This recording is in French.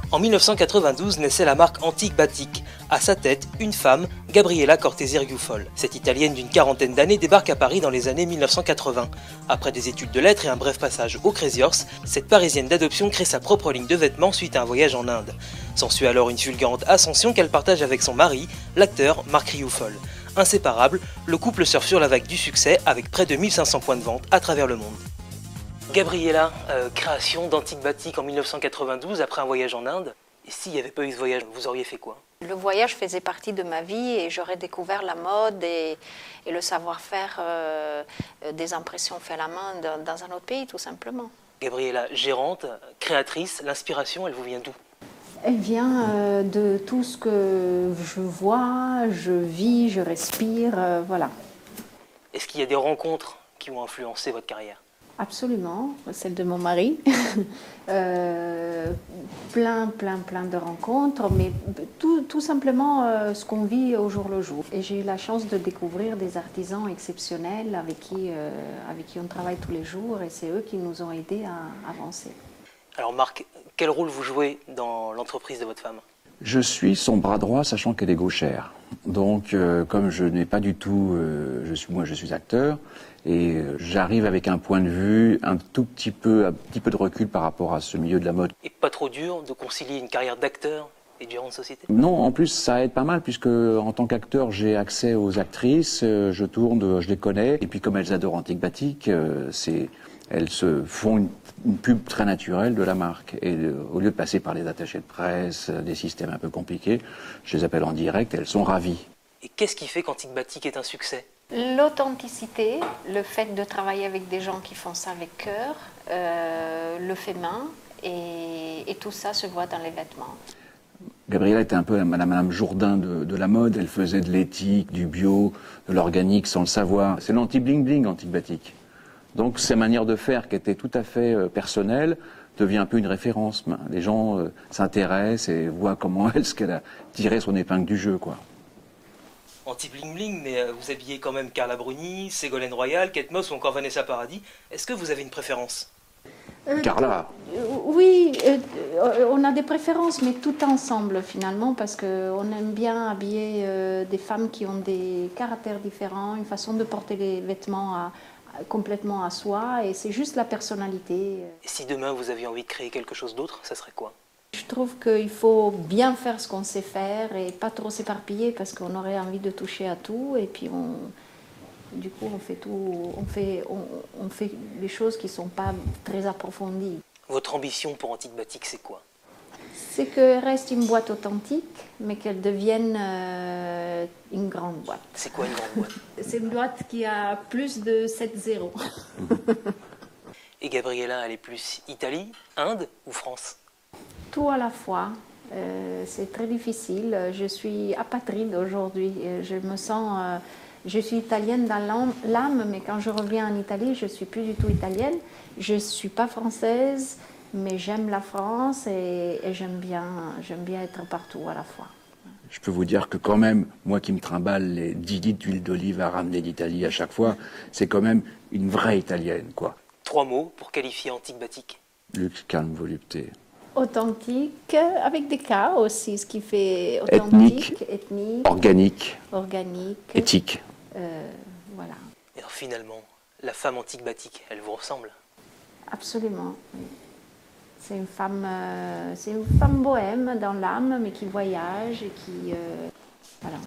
En 1992 naissait la marque Antique Batik. À sa tête, une femme, Gabriella Cortesi-Rufol. Cette Italienne d'une quarantaine d'années débarque à Paris dans les années 1980. Après des études de lettres et un bref passage au Crazy Horse, cette Parisienne d'adoption crée sa propre ligne de vêtements suite à un voyage en Inde. S'ensuit alors une fulgurante ascension qu'elle partage avec son mari, l'acteur Marc Rufol. Inséparables, le couple surfe sur la vague du succès avec près de 1500 points de vente à travers le monde. Gabriella, création d'Antique Batik en 1992 après un voyage en Inde. Et s'il n'y avait pas eu ce voyage, vous auriez fait quoi? Le voyage faisait partie de ma vie et j'aurais découvert la mode et le savoir-faire des impressions faites à la main dans un autre pays, tout simplement. Gabriella, gérante, créatrice, l'inspiration, elle vous vient d'où? Elle vient de tout ce que je vois, je vis, je respire, voilà. Est-ce qu'il y a des rencontres qui ont influencé votre carrière? Absolument, celle de mon mari. Plein de rencontres, mais tout simplement ce qu'on vit au jour le jour. Et j'ai eu la chance de découvrir des artisans exceptionnels avec qui on travaille tous les jours et c'est eux qui nous ont aidés à avancer. Alors Marc, quel rôle vous jouez dans l'entreprise de votre femme? Je suis son bras droit, sachant qu'elle est gauchère. Donc, comme je n'ai pas du tout, je suis acteur, et j'arrive avec un point de vue un petit peu de recul par rapport à ce milieu de la mode. Et pas trop dur de concilier une carrière d'acteur et de gérant de société? Non, en plus, ça aide pas mal, puisque en tant qu'acteur, j'ai accès aux actrices, je tourne, je les connais, et puis comme elles adorent Antique Batik, elles se font une pub très naturelle de la marque. Et au lieu de passer par les attachés de presse, des systèmes un peu compliqués, je les appelle en direct, elles sont ravies. Et qu'est-ce qui fait qu'Antique Batik est un succès? L'authenticité, le fait de travailler avec des gens qui font ça avec cœur, le fait main, et tout ça se voit dans les vêtements. Gabriella était un peu la Madame Jourdain de la mode, elle faisait de l'éthique, du bio, de l'organique sans le savoir. C'est l'anti-bling-bling, Antique Batik. Donc sa manière de faire, qui était tout à fait personnelle, devient un peu une référence. Les gens s'intéressent et voient comment est-ce qu'elle a tiré son épingle du jeu, quoi. Anti-bling-bling, mais vous habillez quand même Carla Bruni, Ségolène Royal, Kate Moss ou encore Vanessa Paradis. Est-ce que vous avez une préférence? Carla. Oui, on a des préférences, mais tout ensemble finalement, parce qu'on aime bien habiller des femmes qui ont des caractères différents, une façon de porter les vêtements complètement à soi, et c'est juste la personnalité. Et si demain vous aviez envie de créer quelque chose d'autre, ça serait quoi? Je trouve qu'il faut bien faire ce qu'on sait faire et pas trop s'éparpiller parce qu'on aurait envie de toucher à tout et puis du coup on fait tout, on fait les choses qui ne sont pas très approfondies. Votre ambition pour Antique Batik, c'est quoi? C'est qu'elle reste une boîte authentique, mais qu'elle devienne une grande boîte. C'est quoi une grande boîte? C'est une boîte qui a plus de 7 zéros. Et Gabriella, elle est plus Italie, Inde ou France? Tout à la fois. C'est très difficile. Je suis apatride aujourd'hui. Je me sens... je suis italienne dans l'âme, mais quand je reviens en Italie, je ne suis plus du tout italienne. Je ne suis pas française, mais j'aime la France et j'aime bien être partout à la fois. Je peux vous dire que quand même, moi qui me trimballe les 10 litres d'huile d'olive à ramener d'Italie à chaque fois, c'est quand même une vraie italienne, quoi. 3 mots pour qualifier Antique Batik. Luxe, calme, volupté. Authentique, avec des cas aussi, ce qui fait authentique, ethnique, organique, éthique. Voilà. Et alors finalement, la femme Antique Batik, elle vous ressemble? Absolument. Oui. C'est une femme bohème dans l'âme, mais qui voyage et qui... voilà.